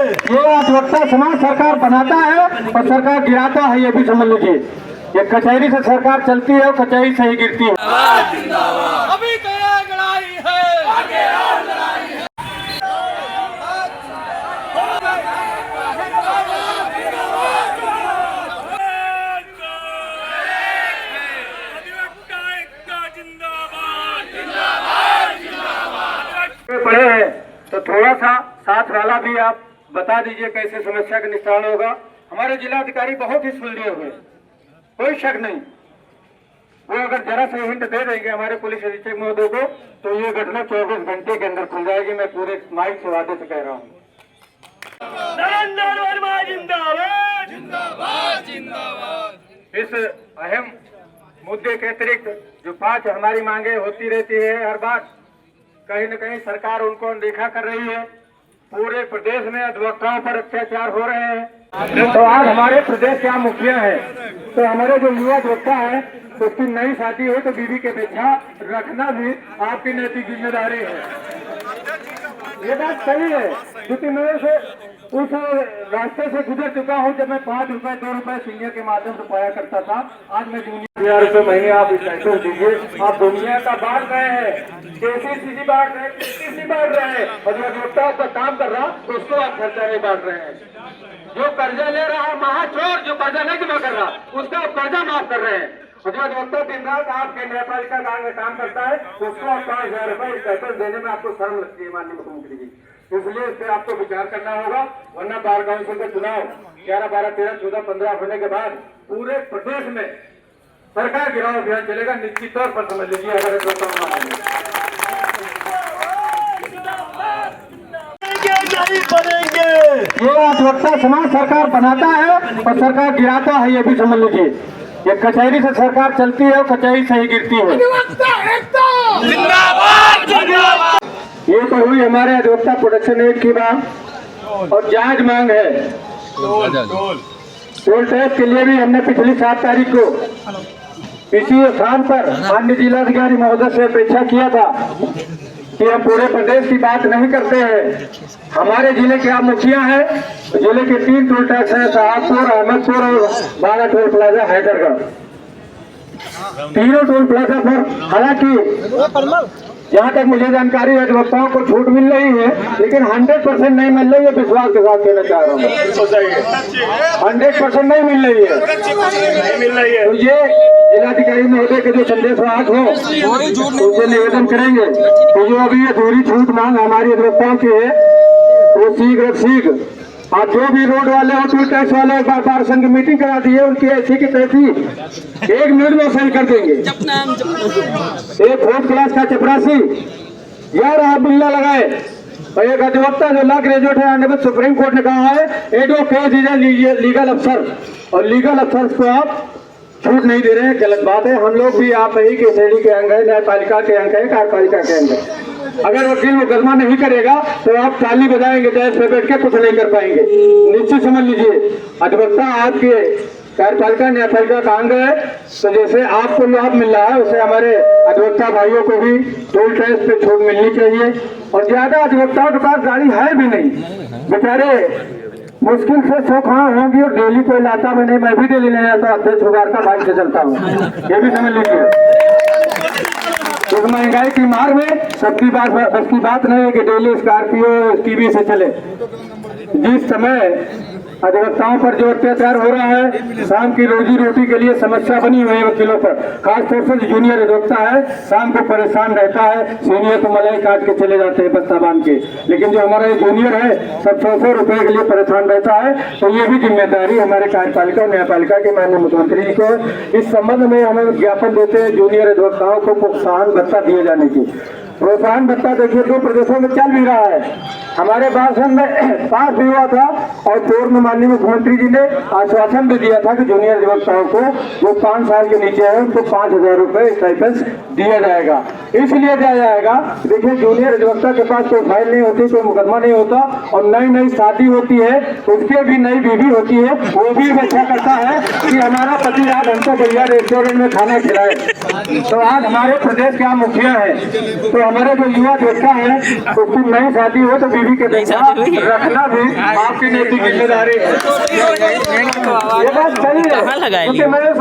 ये अधिवक्ता समाज सरकार बनाता है और सरकार गिराता है, ये भी समझ लीजिए। ये कचहरी से सरकार चलती है और कचहरी से ही गिरती है। अभी क्या लड़ाई है, आगे और लड़ाई है। पड़े हैं तो थोड़ा सा साथ वाला भी आप बता दीजिए कैसे समस्या का निस्तारण होगा। हमारे जिलाधिकारी बहुत ही सुलझे हुए, कोई शक नहीं। वो अगर जरा सा हिंट दे देंगे हमारे पुलिस अधीक्षक महोदय को तो ये घटना 24 घंटे के अंदर खुल जाएगी। मैं पूरे माइक से वादे से कह रहा हूँ। इस अहम मुद्दे के अतिरिक्त जो 5 हमारी मांगे होती रहती है हर बार, कहीं न कहीं सरकार उनको अनदेखा कर रही है। पूरे प्रदेश में अधिवक्ताओं पर अत्याचार हो रहे हैं। तो आज हमारे प्रदेश के मुखिया है तो हमारे जो युवा अधिवक्ता है तो उसकी नई शादी हो तो बीवी के पीछा रखना भी आपकी नैतिक जिम्मेदारी है। ये बात सही है क्योंकि मैं उस रास्ते से गुजर चुका हूँ जब मैं 5 रुपए 2 रुपए सीनियर के माध्यम से पाया करता था। आज मैं जूनियर 1000 रुपए महीने आप लाइसेंस दीजिए। आप दुनिया का बांट रहे हैं, KCC बांट रहे हैं, KCC बांट रहे हैं और जो अधिवक्ता का काम कर रहा तो उसको आप खर्चा नहीं बांट रहे हैं। जो कर्जा ले रहा है महाचोर, जो कर्जा नहीं जमा कर रहा उसका आप कर्जा माफ कर रहे हैं। और जो अधिवक्ता दिन रात आपके न्यायपालिका में काम करता है तो उसको आप 5000 रुपए स्टाइपेंड देने में आपको शर्म लगती है माननीय मुख्यमंत्री जी। इसलिए इस पे आपको विचार करना होगा, वरना बार काउंसिल का चुनाव 11, 12, 13, 14, 15 होने के बाद पूरे प्रदेश में सरकार गिराव अभियान चलेगा। निश्चित तौर पर समझ लीजिए अगर ये अधिवक्ता समाज सरकार बनाता है और सरकार गिराता है, ये भी समझ लीजिए। ये कचहरी से सरकार चलती है और कचहरी से ही गिरती है। ये तो हुई हमारे अधिवक्ता प्रोटेक्शन एक्ट की बात। और जायज मांग है टोल टैक्स के लिए भी हमने पिछली 7 तारीख को इसी स्थान पर माननीय जिलाधिकारी महोदय से अपेक्षा किया था कि हम पूरे प्रदेश की बात नहीं करते हैं। हमारे जिले के आप मुखिया हैं, जिले के 3 टोल टैक्स हैं, शाहपुर, अहमदपुर और 12 टोल प्लाजा हैदरगढ़। तीनों टोल प्लाजा पर हालांकि जहाँ तक मुझे जानकारी है अधिवक्ताओं को छूट मिल रही है, लेकिन 100% नहीं मिल रही है। विश्वास के साथ कहना चाह रहा हूँ 100% नहीं मिल रही है। तो ये जिलाधिकारी महोदय के जो संदेश वाहक हो उनसे निवेदन करेंगे तो जो अभी अधूरी छूट मांग हमारी अधिवक्ताओं की है वो शीघ्र आप जो भी रोड वाले हो टोल टैक्स वाले बार संघ मीटिंग करा दी है, उनकी ऐसी की तैसी 1 मिनट में सही कर देंगे। एक 4th क्लास का चपरासी यार आप बिल्ला लगाए और एक अधिवक्ता जो लॉ ग्रेजुएट है, सुप्रीम कोर्ट ने कहा है एडवोकेट इज लीगल अफसर, और लीगल अफसर को आप छूट नहीं दे रहे हैं। गलत बात है। हम लोग भी आप ही के श्रेणी के अंग है, न्यायपालिका के अंग है, कार्यपालिका के अंग है। अगर वकील मुकदमा नहीं करेगा तो आप ताली बजाएंगे, डेस्क पे बैठ के कुछ नहीं कर पाएंगे। निश्चित समझ लीजिए अधिवक्ता आपके कार्यपालिका न्यायपालिका का अंग है, तो जैसे आपको लाभ मिल रहा है उसे हमारे अधिवक्ता भाइयों को भी टोल टैक्स पे छूट मिलनी चाहिए। और ज्यादा अधिवक्ताओं के पास गाड़ी है भी नहीं, बेचारे मुश्किल से 100 कहाँ होंगी और डेली कोई लाता भी नहीं। मैं भी डेली नहीं आता, अध्यक्ष होगा का बाइक से चलता हूँ, ये भी समझ लीजिए। इस महंगाई की मार में सबकी बात बस की बात नहीं है कि डेली स्कॉर्पियो टीवी से चले। जिस समय अधिवक्ताओं पर जो अत्याचार हो रहा है, शाम की रोजी रोटी के लिए समस्या बनी हुई है वकीलों पर, खासतौर से जो जूनियर अधिवक्ता है शाम को परेशान रहता है। सीनियर तो मलाई काट के चले जाते हैं बस्ता बांध के, लेकिन जो हमारा जूनियर है सब 100 रुपए के लिए परेशान रहता है। तो ये भी जिम्मेदारी हमारे कार्यपालिका और न्यायपालिका के माननीय मुख्यमंत्री जी को इस संबंध में हमें ज्ञापन देते हैं जूनियर अधिवक्ताओं को प्रोत्साहन भत्ता दिए जाने की। प्रोत्साहन भत्ता देखिए 2 प्रदेशों में चल भी रहा है। हमारे भाषण में पास भी हुआ था और पूर्व में माननीय मुख्यमंत्री जी ने आश्वासन भी दिया था कि जूनियर अधिवक्ताओं को जो 5 साल के नीचे है उनको 5000 रुपए स्टाइपेंड दिया जाएगा। इसलिए दिया जाएगा, देखिए जूनियर अधिवक्ता के पास कोई फाइल नहीं होती, कोई मुकदमा नहीं होता, और नई शादी होती है उसके भी नई बीवी होती है, वो भी अच्छा करता है कि हमारा पति आज हमको बढ़िया रेस्टोरेंट में खाना खिलाए। तो आज हमारे प्रदेश के मुखिया है तो हमारे जो युवा देखता है उसकी नई शादी हो तो बीवी के पैसा रखना भी आपकी नैतिक जिम्मेदारी है। ये बात सही है क्योंकि मैं उस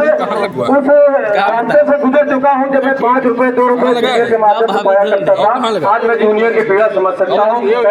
रास्ते से गुजर चुका हूँ जब मैं 5 रुपए 2 रुपए के माध्यम से पाया करता था। आज मैं जूनियर की पीड़ा समझ सकता हूँ।